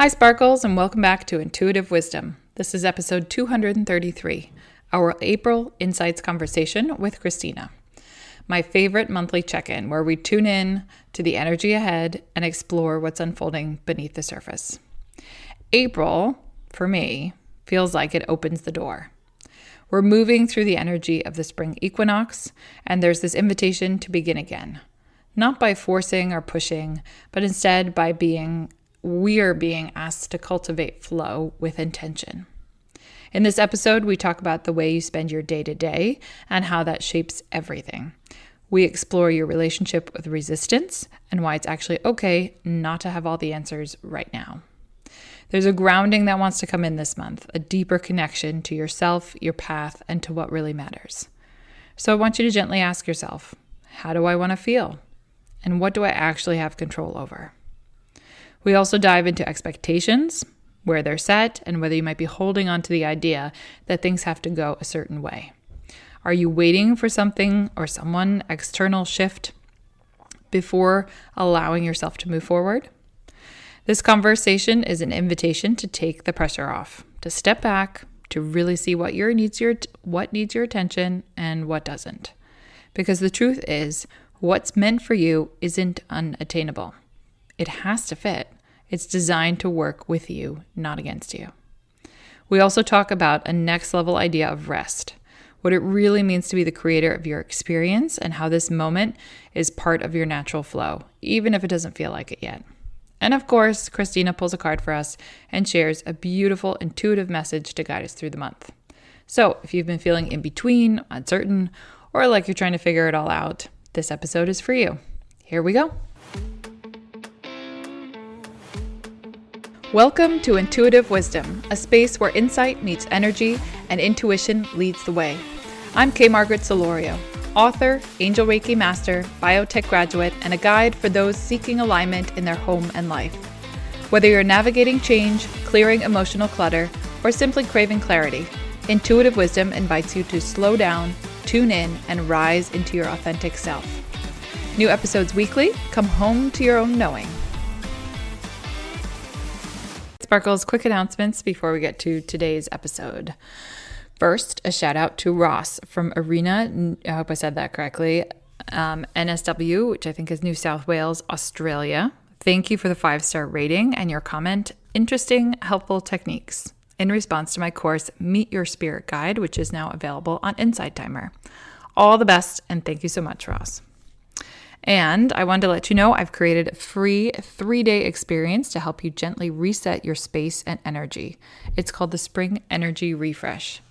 Hi, Sparkles, and welcome back to Intuitive Wisdom. This is episode 233, our April Insights Conversation with Christina. My favorite monthly check-in where we tune in to the energy ahead and explore what's unfolding beneath the surface. April, for me, feels like it opens the door. We're moving through the energy of the spring equinox, and there's this invitation to begin again. Not by forcing or pushing, but instead by we are being asked to cultivate flow with intention. In this episode, we talk about the way you spend your day-to-day and how that shapes everything. We explore your relationship with resistance and why it's actually okay not to have all the answers right now. There's a grounding that wants to come in this month, a deeper connection to yourself, your path, and to what really matters. So I want you to gently ask yourself, how do I want to feel? And what do I actually have control over? We also dive into expectations, where they're set, and whether you might be holding on to the idea that things have to go a certain way. Are you waiting for something or someone external shift before allowing yourself to move forward? This conversation is an invitation to take the pressure off, to step back, to really see what needs your attention and what doesn't. Because the truth is, what's meant for you isn't unattainable. It has to fit. It's designed to work with you, not against you. We also talk about a next level idea of rest, what it really means to be the creator of your experience and how this moment is part of your natural flow, even if it doesn't feel like it yet. And of course, Christina pulls a card for us and shares a beautiful, intuitive message to guide us through the month. So if you've been feeling in between, uncertain, or like you're trying to figure it all out, this episode is for you. Here we go. Welcome to Intuitive Wisdom, a space where insight meets energy and intuition leads the way. I'm K. Margaret Solorio, author, Angel Reiki Master, biotech graduate, and a guide for those seeking alignment in their home and life. Whether you're navigating change, clearing emotional clutter, or simply craving clarity, Intuitive Wisdom invites you to slow down, tune in, and rise into your authentic self. New episodes weekly. Come home to your own knowing. Sparkles, quick announcements before we get to today's episode. First, a shout out to Ross from Arena, I hope I said that correctly, NSW, which I think is New South Wales, Australia. Thank you for the 5-star rating and your comment. Interesting, helpful techniques in response to my course, Meet Your Spirit Guide, which is now available on Insight Timer. All the best, and thank you so much, Ross. And I wanted to let you know I've created a free 3-day experience to help you gently reset your space and energy. It's called the Spring Energy Refresh.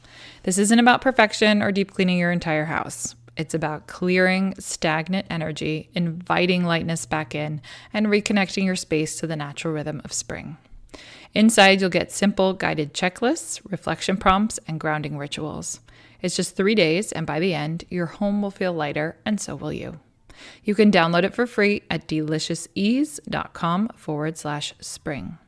This isn't about perfection or deep cleaning your entire house. It's about clearing stagnant energy, inviting lightness back in, and reconnecting your space to the natural rhythm of spring. Inside, you'll get simple guided checklists, reflection prompts, and grounding rituals. It's just 3 days, and by the end, your home will feel lighter, and so will you. You can download it for free at deliciousease.com/spring.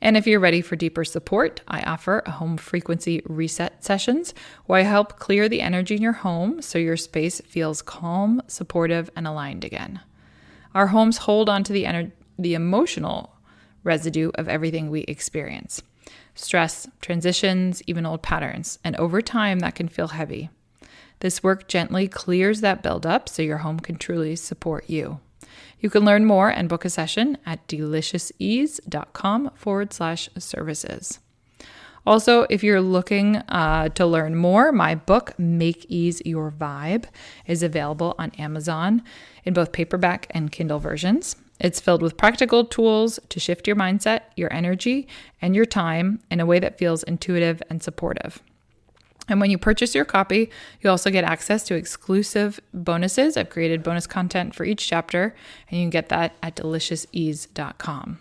And if you're ready for deeper support, I offer a home frequency reset sessions where I help clear the energy in your home so your space feels calm, supportive, and aligned again. Our homes hold on to the emotional residue of everything we experience. Stress, transitions, even old patterns. And over time, that can feel heavy. This work gently clears that buildup so your home can truly support you. You can learn more and book a session at deliciousease.com/services. Also, if you're looking to learn more, my book, Make Ease Your Vibe, is available on Amazon in both paperback and Kindle versions. It's filled with practical tools to shift your mindset, your energy, and your time in a way that feels intuitive and supportive. And when you purchase your copy, you also get access to exclusive bonuses. I've created bonus content for each chapter, and you can get that at deliciousease.com.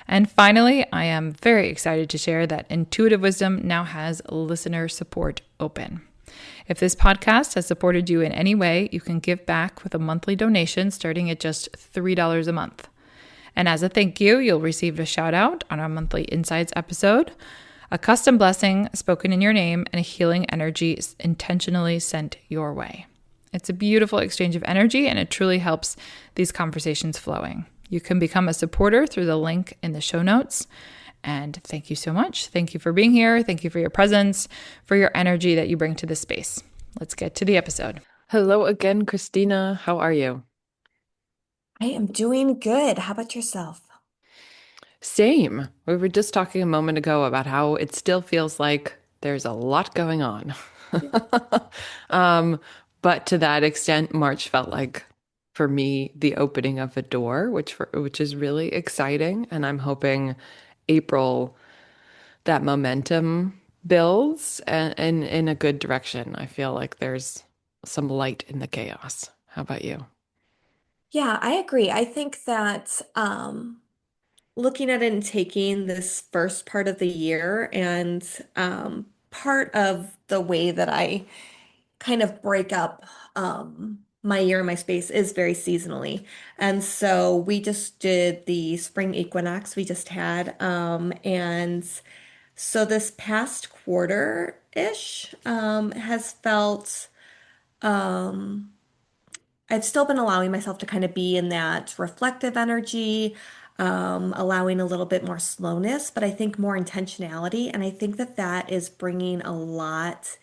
And finally, I am very excited to share that Intuitive Wisdom now has listener support open. If this podcast has supported you in any way, you can give back with a monthly donation starting at just $3 a month. And as a thank you, you'll receive a shout out on our monthly Insights episode, a custom blessing spoken in your name, and a healing energy intentionally sent your way. It's a beautiful exchange of energy, and it truly helps these conversations flowing. You can become a supporter through the link in the show notes. And thank you so much. Thank you for being here. Thank you for your presence, for your energy that you bring to this space. Let's get to the episode. Hello again, Christina. How are you? I am doing good. How about yourself? Same. We were just talking a moment ago about how it still feels like there's a lot going on. Yeah. Um, but to that extent, March felt like for me the opening of a door, which is really exciting. And I'm hoping April that momentum builds and in a good direction. I feel like there's some light in the chaos. How about you? Yeah, I agree. I think that looking at it and taking this first part of the year and part of the way that I kind of break up my year and my space is very seasonally. And so we just did the spring equinox we just had. And so this past quarter-ish has felt I've still been allowing myself to kind of be in that reflective energy, allowing a little bit more slowness, but I think more intentionality. And I think that that is bringing a lot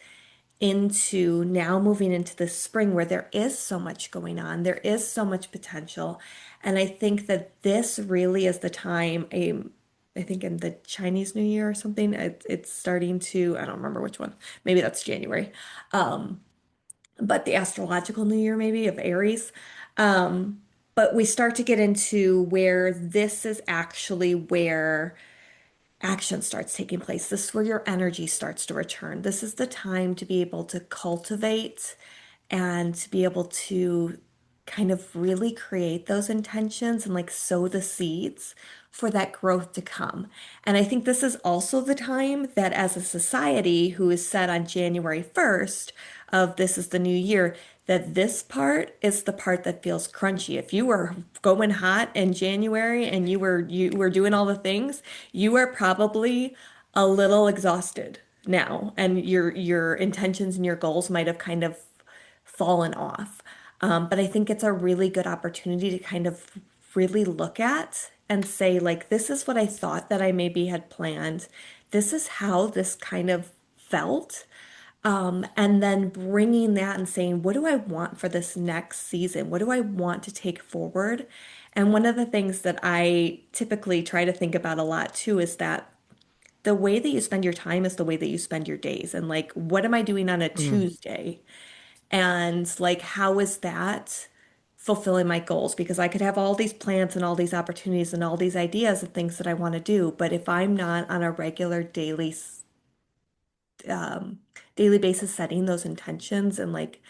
into now moving into the spring where there is so much going on, there is so much potential. And I think that this really is the time, I think in the Chinese New Year or something, it's starting to, I don't remember which one, maybe that's January. But the astrological new year maybe of Aries. But we start to get into where this is actually where action starts taking place. This is where your energy starts to return. This is the time to be able to cultivate and to be able to kind of really create those intentions and like sow the seeds for that growth to come. And I think this is also the time that as a society who is set on January 1st of this is the new year, that this part is the part that feels crunchy. If you were going hot in January and you were doing all the things, you are probably a little exhausted now and your intentions and your goals might have kind of fallen off. But I think it's a really good opportunity to kind of really look at and say, like, this is what I thought that I maybe had planned. This is how this kind of felt. And then bringing that and saying, what do I want for this next season? What do I want to take forward? And one of the things that I typically try to think about a lot too is that the way that you spend your time is the way that you spend your days. And like, what am I doing on a Mm. Tuesday? And like, how is that fulfilling my goals? Because I could have all these plans and all these opportunities and all these ideas of things that I want to do, but if I'm not on a regular um, daily basis setting those intentions and like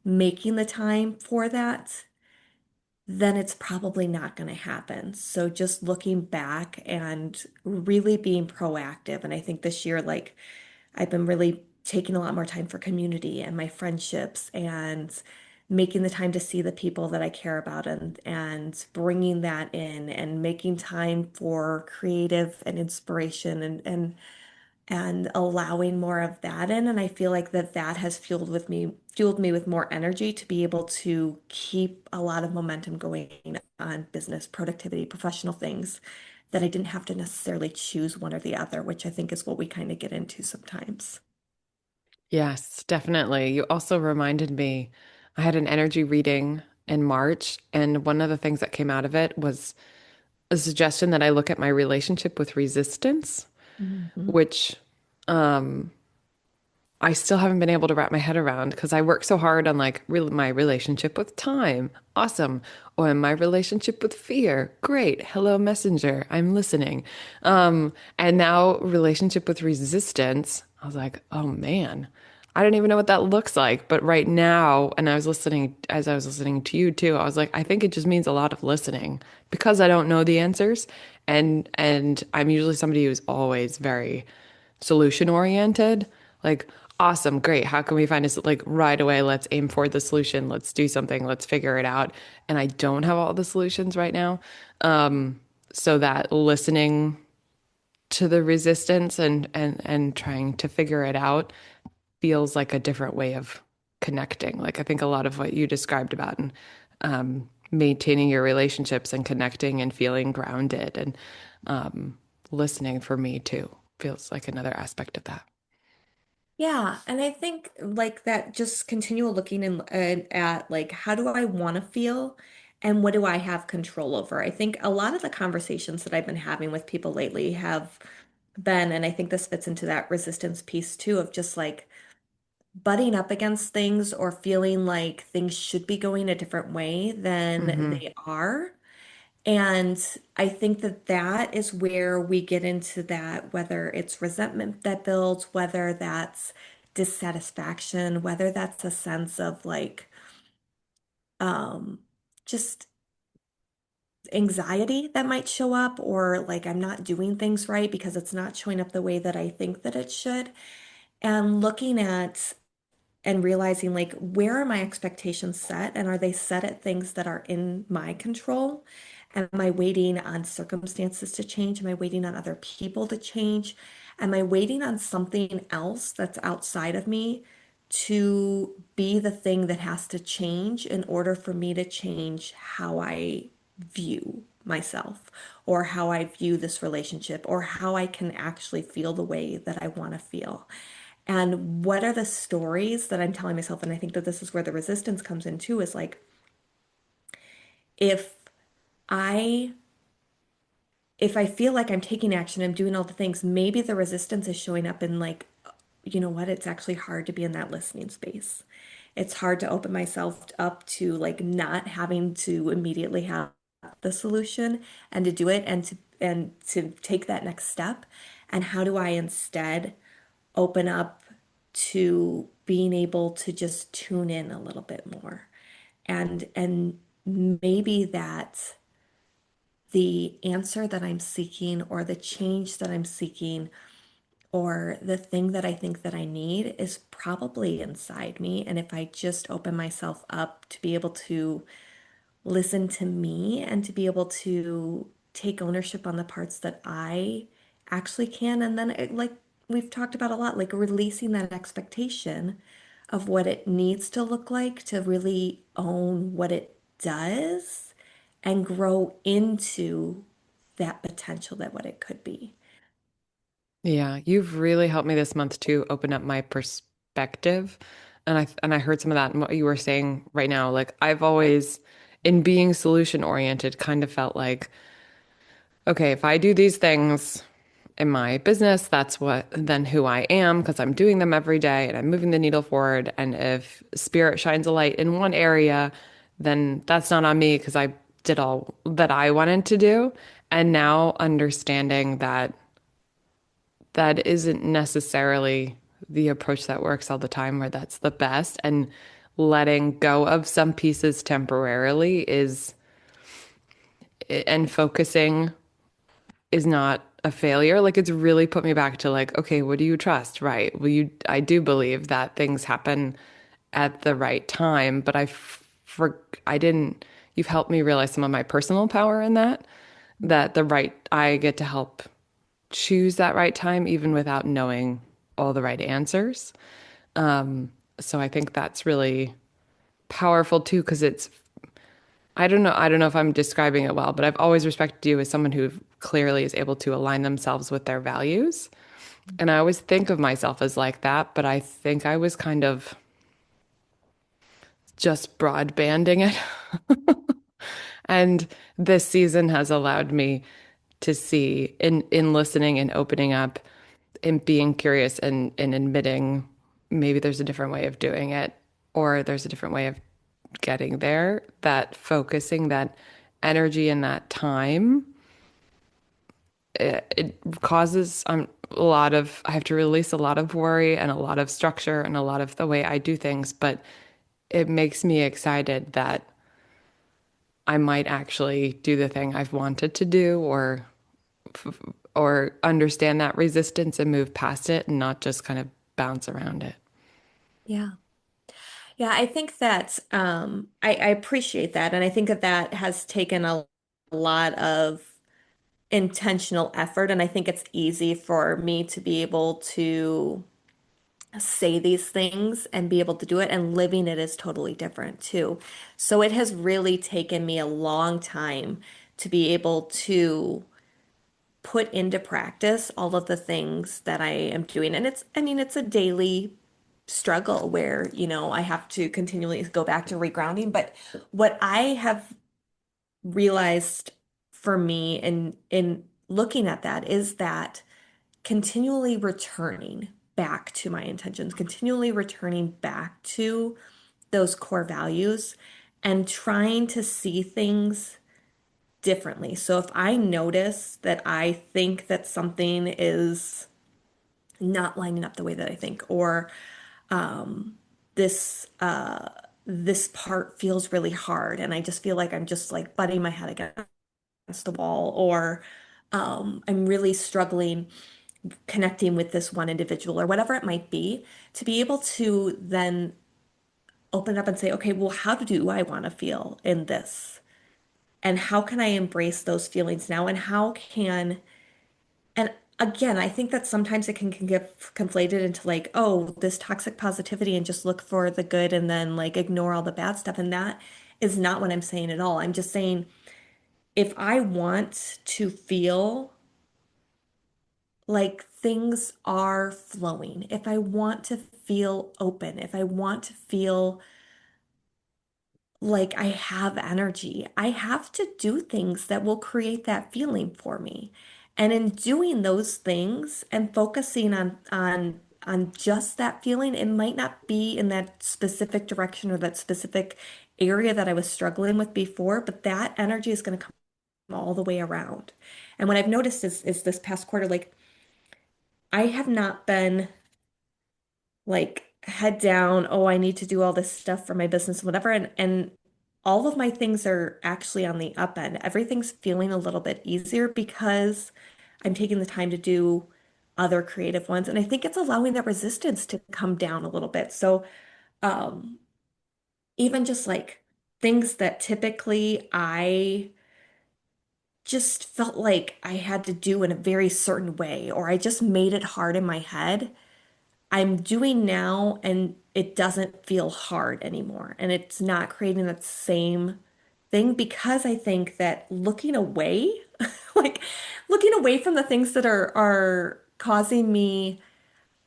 making the time for that, then it's probably not going to happen. So just looking back and really being proactive. And I think this year, like, I've been really taking a lot more time for community and my friendships and making the time to see the people that I care about and bringing that in and making time for creative and inspiration and allowing more of that in. And I feel like that has fueled me with more energy to be able to keep a lot of momentum going on business, productivity, professional things that I didn't have to necessarily choose one or the other, which I think is what we kind of get into sometimes. Yes, definitely. You also reminded me, I had an energy reading in March, and one of the things that came out of it was a suggestion that I look at my relationship with resistance, Mhm. which I still haven't been able to wrap my head around because I work so hard on like my relationship with time. Awesome. Or my relationship with fear. Great. Hello, messenger. I'm listening. And now relationship with resistance. I was like, oh man, I don't even know what that looks like. But right now, and I was listening as I was listening to you too, I was like, I think it just means a lot of listening because I don't know the answers. And I'm usually somebody who's always very solution oriented. Like, awesome, great. How can we find this like right away? Let's aim for the solution. Let's do something. Let's figure it out. And I don't have all the solutions right now. So that listening to the resistance and trying to figure it out feels like a different way of connecting. Like I think a lot of what you described about and maintaining your relationships and connecting and feeling grounded and listening for me too feels like another aspect of that. Yeah, and I think like that just continual looking at like how do I want to feel and what do I have control over? I think a lot of the conversations that I've been having with people lately have been, and I think this fits into that resistance piece too, of just like butting up against things or feeling like things should be going a different way than Hmm. they are. And I think that that is where we get into that, whether it's resentment that builds, whether that's dissatisfaction, whether that's a sense of like um, just anxiety that might show up, or like I'm not doing things right because it's not showing up the way that I think that it should. And looking at and realizing like where are my expectations set and are they set at things that are in my control? Am I waiting on circumstances to change? Am I waiting on other people to change? Am I waiting on something else that's outside of me to be the thing that has to change in order for me to change how I view myself or how I view this relationship or how I can actually feel the way that I want to feel? And what are the stories that I'm telling myself? And I think that this is where the resistance comes in too, is like if I if I feel like I'm taking action, I'm doing all the things, maybe the resistance is showing up in like, you know what, it's actually hard to be in that listening space. It's hard to open myself up to like not having to immediately have the solution and to do it and to take that next step. And how do I instead open up to being able to just tune in a little bit more? And maybe that the answer that I'm seeking or the change that I'm seeking or the thing that I think that I need is probably inside me. And if I just open myself up to be able to listen to me and to be able to take ownership on the parts that I actually can. And then, like we've talked about a lot, like releasing that expectation of what it needs to look like to really own what it does and grow into that potential that what it could be. Yeah, you've really helped me this month to open up my perspective. And I heard some of that in what you were saying right now. Like I've always, in being solution oriented, kind of felt like, okay, if I do these things in my business, that's what then who I am because I'm doing them every day and I'm moving the needle forward. And if spirit shines a light in one area, then that's not on me because I did all that I wanted to do. And now understanding that that isn't necessarily the approach that works all the time or that's the best. And letting go of some pieces temporarily is, and focusing is not a failure. Like it's really put me back to like, okay, what do you trust? Right. Well, I do believe that things happen at the right time, but I didn't, you've helped me realize some of my personal power in that, that I get to help choose that right time even without knowing all the right answers. So I think that's really powerful too, because I don't know if I'm describing it well, but I've always respected you as someone who clearly is able to align themselves with their values. And I always think of myself as like that, but I think I was kind of just broadbanding it. And this season has allowed me to see in listening and opening up and being curious and admitting maybe there's a different way of doing it or there's a different way of getting there, that focusing that energy and that time, it causes a lot of, I have to release a lot of worry and a lot of structure and a lot of the way I do things, but it makes me excited that I might actually do the thing I've wanted to do or understand that resistance and move past it and not just kind of bounce around it. Yeah. Yeah, I think that I appreciate that. And I think that that has taken a lot of intentional effort. And I think it's easy for me to be able to say these things and be able to do it. And living it is totally different too. So it has really taken me a long time to be able to put into practice all of the things that I am doing. And I mean, it's a daily struggle where, I have to continually go back to regrounding. But what I have realized for me in looking at that is that continually returning back to my intentions, continually returning back to those core values and trying to see things differently. So if I notice that I think that something is not lining up the way that I think, or this this part feels really hard, and I just feel like I'm just like butting my head against the wall, or I'm really struggling connecting with this one individual, or whatever it might be, to be able to then open up and say, okay, well, how do I want to feel in this? And how can I embrace those feelings now? And how can, and again, I think that sometimes it can get conflated into like, oh, this toxic positivity and just look for the good and then like ignore all the bad stuff. And that is not what I'm saying at all. I'm just saying if I want to feel like things are flowing, if I want to feel open, if I want to feel like I have energy, I have to do things that will create that feeling for me. And in doing those things and focusing on just that feeling, it might not be in that specific direction or that specific area that I was struggling with before, but that energy is going to come all the way around. And what I've noticed is this past quarter, like I have not been like head down, oh, I need to do all this stuff for my business, whatever. And all of my things are actually on the up end. Everything's feeling a little bit easier because I'm taking the time to do other creative ones. And I think it's allowing that resistance to come down a little bit. So um, even just like things that typically I just felt like I had to do in a very certain way, or I just made it hard in my head. I'm doing now and it doesn't feel hard anymore. And it's not creating that same thing because I think that looking away, like looking away from the things that are causing me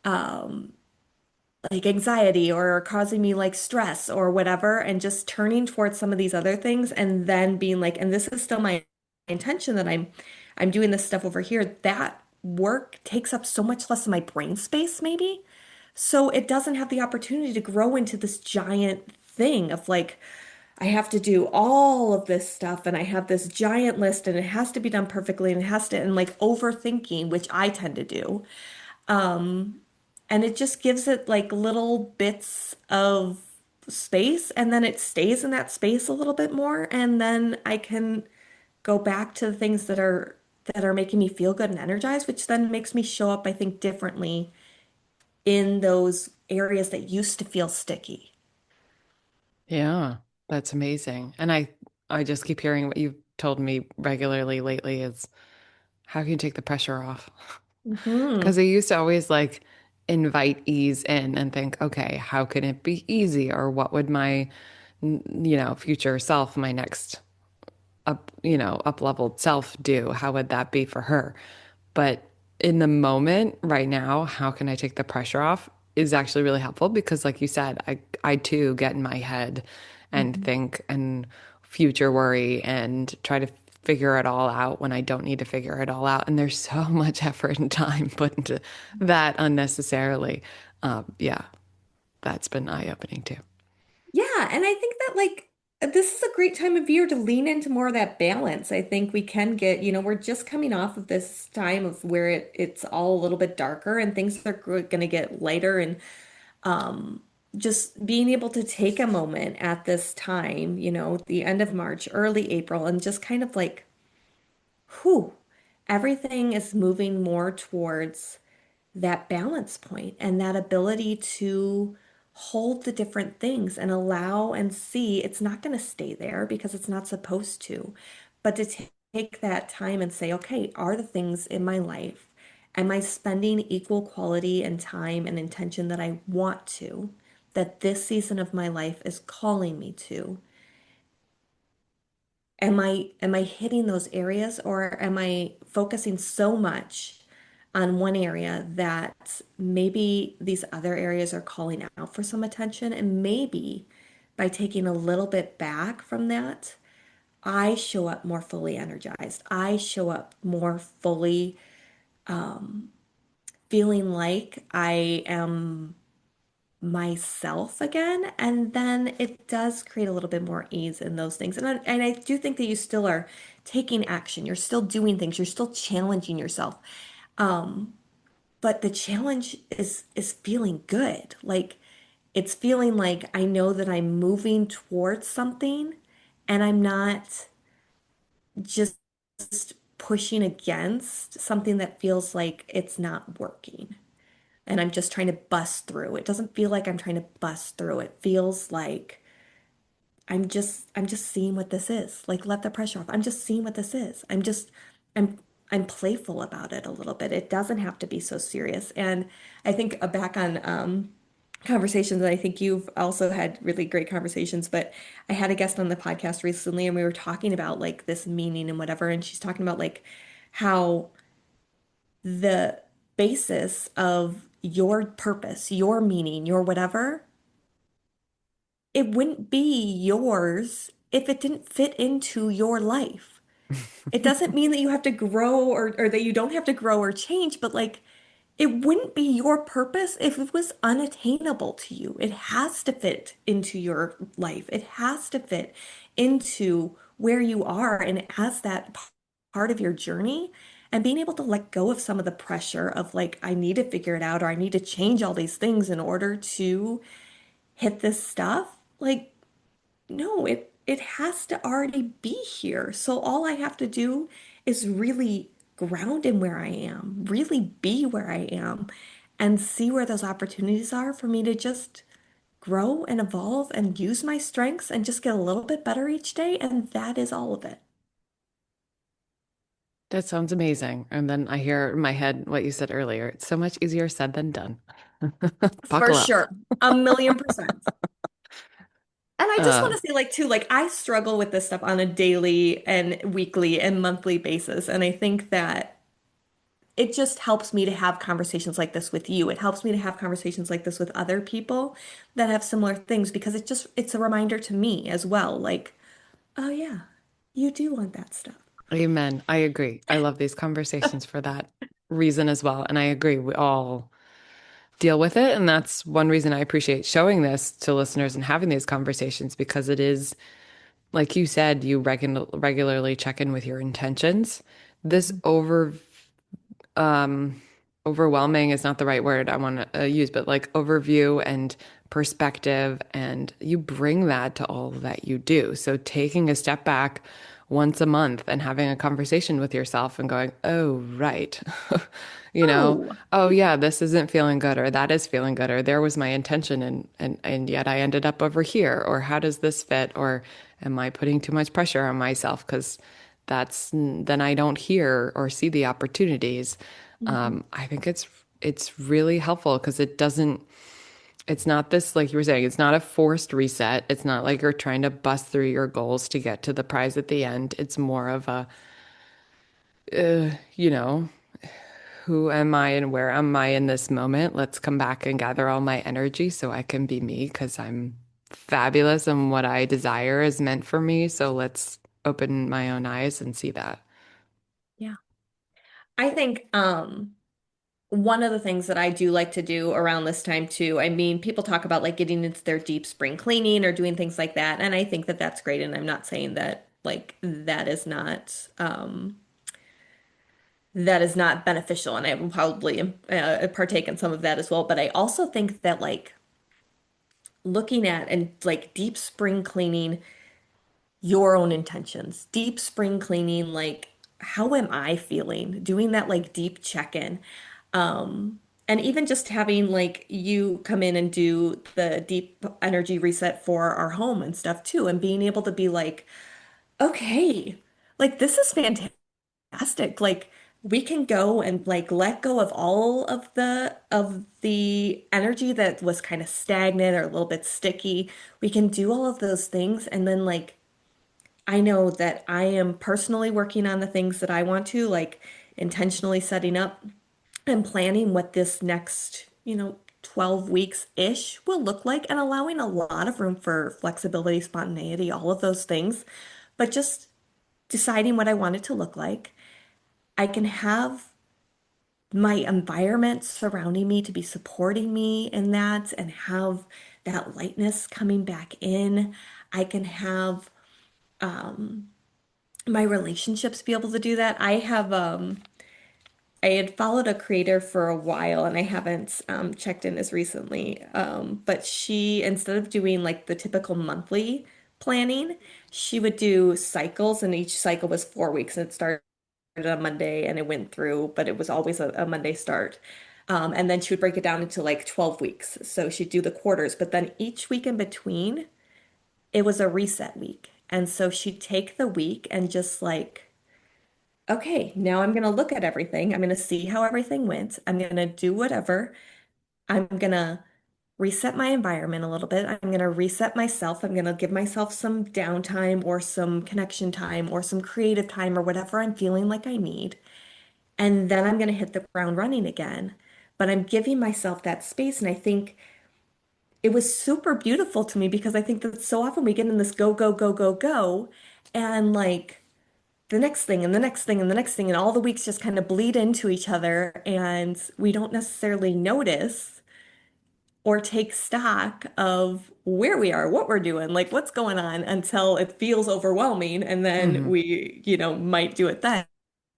like anxiety or causing me like stress or whatever, and just turning towards some of these other things and then being like, and this is still my intention that I'm doing this stuff over here. That work takes up so much less of my brain space, maybe. So it doesn't have the opportunity to grow into this giant thing of like, I have to do all of this stuff and I have this giant list and it has to be done perfectly and it has to, and like overthinking, which I tend to do. And it just gives it like little bits of space and then it stays in that space a little bit more. And then I can go back to the things that are making me feel good and energized, which then makes me show up, I think, differently in those areas that used to feel sticky. Yeah, that's amazing. And I just keep hearing what you've told me regularly lately is how can you take the pressure off? Hmm. Because I used to always like invite ease in and think, okay, how can it be easy? Or what would my, future self, my next up leveled self do? How would that be for her? But in the moment right now, how can I take the pressure off is actually really helpful because like you said, I too get in my head and Mhm. think and future worry and try to figure it all out when I don't need to figure it all out. And there's so much effort and time put into that unnecessarily. Yeah, that's been eye-opening too. Yeah, and I think that like this is a great time of year to lean into more of that balance. I think we can get, we're just coming off of this time of where it's all a little bit darker and things are going to get lighter, and just being able to take a moment at this time, the end of March, early April, and just kind of like, whew, everything is moving more towards that balance point and that ability to hold the different things and allow and see it's not going to stay there because it's not supposed to, but to take that time and say, okay, are the things in my life, am I spending equal quality and time and intention that I want to, that this season of my life is calling me to? am I hitting those areas, or am I focusing so much on one area that maybe these other areas are calling out for some attention? And maybe by taking a little bit back from that, I show up more fully energized. I show up more fully feeling like I am myself again. And then it does create a little bit more ease in those things. And I do think that you still are taking action. You're still doing things. You're still challenging yourself. But the challenge is feeling good. Like it's feeling like I know that I'm moving towards something and I'm not just pushing against something that feels like it's not working. And I'm just trying to bust through. It doesn't feel like I'm trying to bust through. It feels like I'm just seeing what this is. Like let the pressure off. I'm just seeing what this is. I'm I'm playful about it a little bit. It doesn't have to be so serious. And I think back on conversations, and I think you've also had really great conversations, but I had a guest on the podcast recently and we were talking about like this meaning and whatever, and she's talking about like how the basis of your purpose, your meaning, your whatever, it wouldn't be yours if it didn't fit into your life. It doesn't mean that you have to grow or that you don't have to grow or change, but like it wouldn't be your purpose if it was unattainable to you. It has to fit into your life. It has to fit into where you are and as that part of your journey. And being able to let go of some of the pressure of like, I need to figure it out or I need to change all these things in order to hit this stuff. Like, no, it has to already be here. So all I have to do is really ground in where I am, really be where I am, and see where those opportunities are for me to just grow and evolve and use my strengths and just get a little bit better each day. And that is all of it. That sounds amazing. And then I hear in my head what you said earlier. It's so much easier said than done. For Buckle up. sure. 1,000,000%. And I just want Uh, to say, like, too, like, I struggle with this stuff on a daily and weekly and monthly basis. And I think that it just helps me to have conversations like this with you. It helps me to have conversations like this with other people that have similar things because it's a reminder to me as well. Like, oh yeah, you do want that stuff. Amen. I agree. I love these conversations for that reason as well. And I agree. We all deal with it. And that's one reason I appreciate showing this to listeners and having these conversations because it is, like you said, you regularly check in with your intentions. This overwhelming is not the right word I want to use, but like overview and perspective, and you bring that to all that you do. So taking a step back once a month and having a conversation with yourself and going, oh, right. You know, Oh, oh yeah, this isn't feeling good, or that is feeling good, or there was my intention and yet I ended up over here, or how does this fit, or am I putting too much pressure on myself? Because that's then I don't hear or see the opportunities. mhm. I think it's really helpful because it's not this, like you were saying, it's not a forced reset. It's not like you're trying to bust through your goals to get to the prize at the end. It's more of a, you know, who am I and where am I in this moment? Let's come back and gather all my energy so I can be me because I'm fabulous and what I desire is meant for me. So let's open my own eyes and see that. Yeah. I think one of the things that I do like to do around this time too, I mean, people talk about like getting into their deep spring cleaning or doing things like that, and I think that that's great, and I'm not saying that like that is not beneficial, and I will probably partake in some of that as well. But I also think that like looking at and like deep spring cleaning your own intentions, deep spring cleaning, like how am I feeling? Doing that like deep check-in. And even just having like you come in and do the deep energy reset for our home and stuff too, and being able to be like, okay, like this is fantastic. Like we can go and like let go of all of the energy that was kind of stagnant or a little bit sticky. We can do all of those things and then like I know that I am personally working on the things that I want to, like intentionally setting up and planning what this next, 12 weeks-ish will look like and allowing a lot of room for flexibility, spontaneity, all of those things, but just deciding what I want it to look like. I can have my environment surrounding me to be supporting me in that and have that lightness coming back in. I can have my relationships be able to do that. I had followed a creator for a while and I haven't checked in as recently. But she, instead of doing like the typical monthly planning, she would do cycles, and each cycle was 4 weeks, and it started on Monday and it went through, but it was always a Monday start. And then she would break it down into like 12 weeks. So she'd do the quarters, but then each week in between, it was a reset week. And so she'd take the week and just like, okay, now I'm going to look at everything. I'm going to see how everything went. I'm going to do whatever. I'm going to reset my environment a little bit. I'm going to reset myself. I'm going to give myself some downtime or some connection time or some creative time or whatever I'm feeling like I need. And then I'm going to hit the ground running again. But I'm giving myself that space. And I think it was super beautiful to me because I think that so often we get in this go, go, go, go, go. And like, the next thing and the next thing and the next thing, and all the weeks just kind of bleed into each other, and we don't necessarily notice or take stock of where we are, what we're doing, like what's going on until it feels overwhelming, and then Hmm. we, might do it then.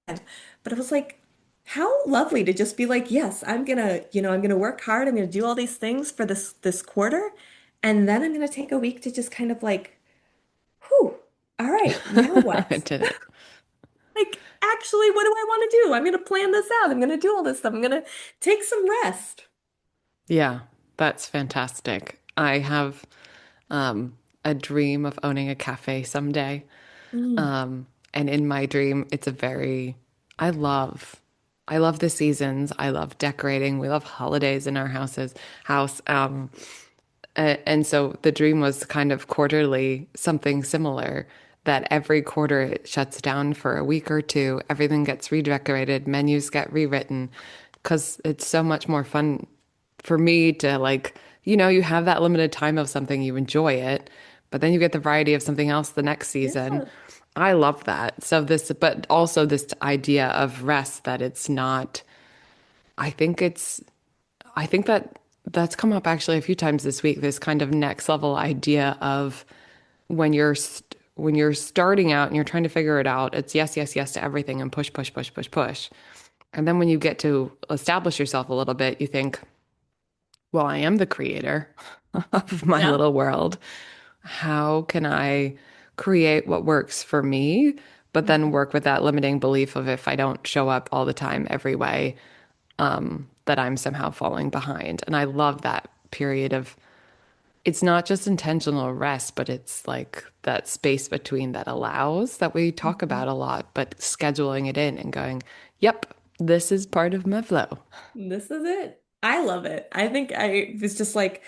But it was like, how lovely to just be like, yes, I'm gonna work hard, I'm gonna do all these things for this quarter, and then I'm gonna take a week to just kind of like, whew, all right, now I what? did it. Like, actually, what do I want to do? I'm going to plan this out. I'm going to do all this stuff. I'm going to take some rest. Yeah, that's fantastic. I have a dream of owning a cafe someday. Mm. And in my dream, it's a very, I love, I love the seasons. I love decorating. We love holidays in our house. And so the dream was kind of quarterly, something similar, that every quarter it shuts down for a week or two. Everything gets redecorated, menus get rewritten, because it's so much more fun for me to like, you have that limited time of something, you enjoy it, but then you get the variety of something else the next season. Yeah. I love that. So this, but also this idea of rest, that it's not, I think it's, I think that that's come up actually a few times this week, this kind of next level idea of when you're starting out and you're trying to figure it out, it's yes, yes, yes to everything and push, push, push, push, push. And then when you get to establish yourself a little bit, you think, well, I am the creator of my Yeah. little world. How can I create what works for me, but then work with that limiting belief of if I don't show up all the time every way, that I'm somehow falling behind. And I love that period of it's not just intentional rest, but it's like that space between that allows that we talk Mhm. about a lot, but scheduling it in and going, yep, this is part of my flow. This is it. I love it. I think I was just like,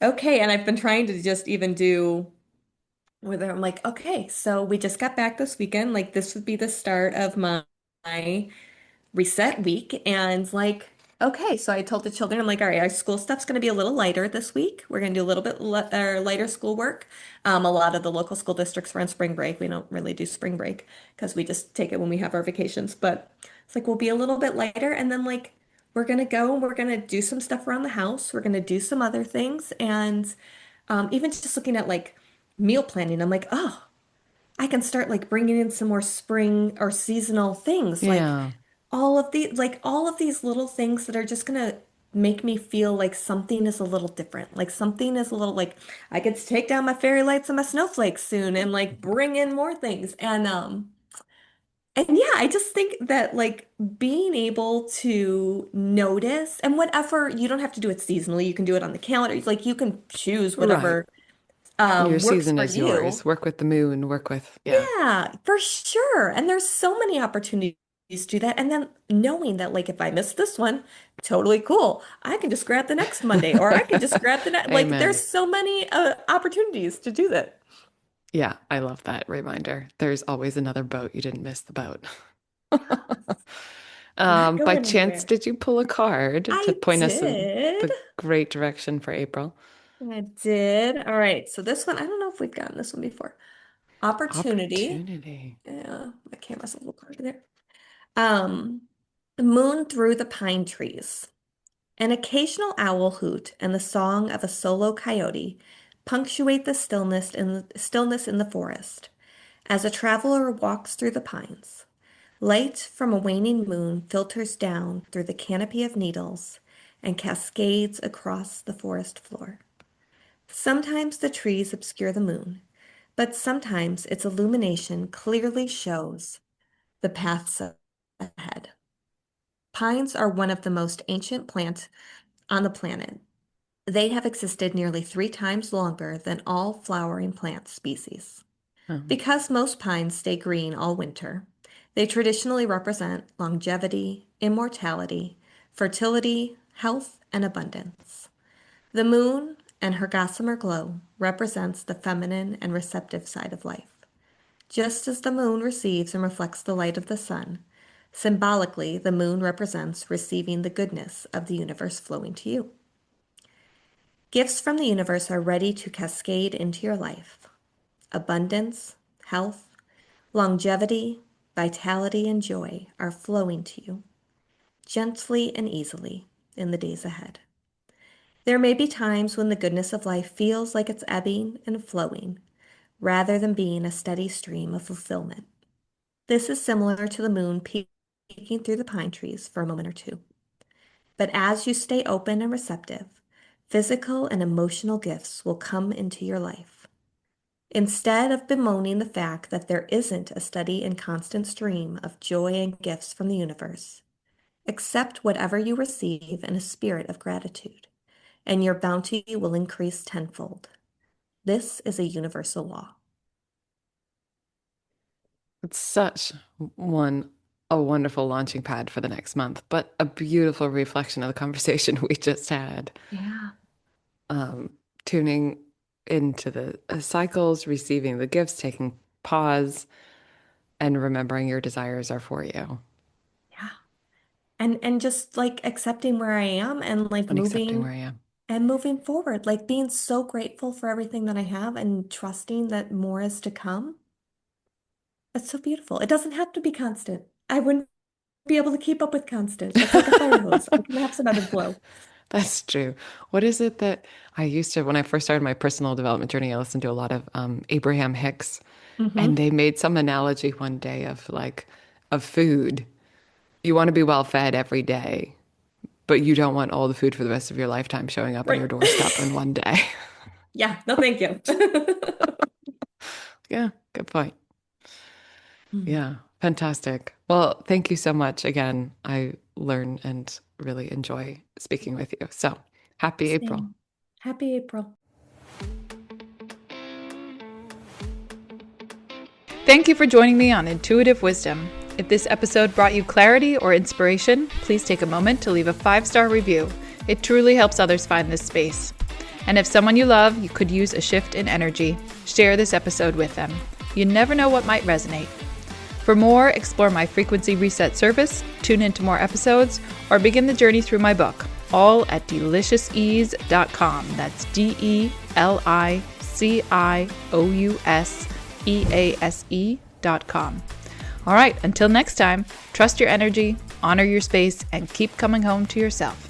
okay. And I've been trying to just even do whether I'm like, okay, so we just got back this weekend. Like, this would be the start of my reset week, and like, okay, so I told the children, I'm like, all right, our school stuff's going to be a little lighter this week. We're going to do a little bit lighter school work. A lot of the local school districts are on spring break. We don't really do spring break because we just take it when we have our vacations, but it's like we'll be a little bit lighter, and then like we're going to go and we're going to do some stuff around the house. We're going to do some other things, and even just looking at like meal planning, I'm like, oh, I can start like bringing in some more spring or seasonal things, like Yeah. all of these little things that are just gonna make me feel like something is a little different. Like something is a little like I get to take down my fairy lights and my snowflakes soon and like bring in more things. And yeah, I just think that like being able to notice and whatever, you don't have to do it seasonally. You can do it on the calendar. Like you can choose Right. whatever Your works season for is yours. you. Work with the moon, work with, yeah. Yeah, for sure. And there's so many opportunities to do that. And then knowing that, like, if I miss this one, totally cool. I can just grab the next Monday, or I can just grab the next. Like, there's Amen. so many opportunities to do that. Yeah, I love that reminder. There's always another boat. You didn't miss the boat. Not By going chance, anywhere. did you pull a card to I point us in did. the great direction for April? I did. All right. So this one, I don't know if we've gotten this one before. Opportunity. Opportunity. Yeah, my camera's a little cloudy there. Um, the moon through the pine trees. An occasional owl hoot and the song of a solo coyote punctuate the stillness in the forest as a traveler walks through the pines. Light from a waning moon filters down through the canopy of needles and cascades across the forest floor. Sometimes the trees obscure the moon, but sometimes its illumination clearly shows the paths ahead. Pines are one of the most ancient plants on the planet. They have existed nearly 3 times longer than all flowering plant species. Um, Because most pines stay green all winter, they traditionally represent longevity, immortality, fertility, health, and abundance. The moon and her gossamer glow represents the feminine and receptive side of life. Just as the moon receives and reflects the light of the sun, symbolically, the moon represents receiving the goodness of the universe flowing to you. Gifts from the universe are ready to cascade into your life. Abundance, health, longevity, vitality, and joy are flowing to you, gently and easily, in the days ahead. There may be times when the goodness of life feels like it's ebbing and flowing, rather than being a steady stream of fulfillment. This is similar to the moon peeking through the pine trees for a moment or two. But as you stay open and receptive, physical and emotional gifts will come into your life. Instead of bemoaning the fact that there isn't a steady and constant stream of joy and gifts from the universe, accept whatever you receive in a spirit of gratitude, and your bounty will increase tenfold. This is a universal law. it's such one a wonderful launching pad for the next month, but a beautiful reflection of the conversation we just had. Yeah. Um, Tuning into the cycles, receiving the gifts, taking pause, and remembering your desires are for you Yeah. And just like accepting where I am and like and accepting where I am. moving forward, like being so grateful for everything that I have and trusting that more is to come. It's so beautiful. It doesn't have to be constant. I wouldn't be able to keep up with constant. It's like a fire hose. I can have some ebb and flow. That's true. What is it that I used to, when I first started my personal development journey, I listened to a lot of Abraham Hicks, and Hmm. they made some analogy one day of like, of food. You want to be well fed every day, but you don't want all the food for the rest of your lifetime showing up on Right. your doorstep in one day. Yeah, no, thank you. Yeah, good point. Hmm. Yeah, fantastic. Well, thank you so much again. I learn and really enjoy speaking with you. So happy April. Same. Happy April. Thank you for joining me on Intuitive Wisdom. If this episode brought you clarity or inspiration, please take a moment to leave a 5-star review. It truly helps others find this space. And if someone you love, you could use a shift in energy, share this episode with them. You never know what might resonate. For more, explore my frequency reset service, tune into more episodes, or begin the journey through my book, all at deliciousease.com. That's DELICIOUSEASE.com. All right, until next time, trust your energy, honor your space, and keep coming home to yourself.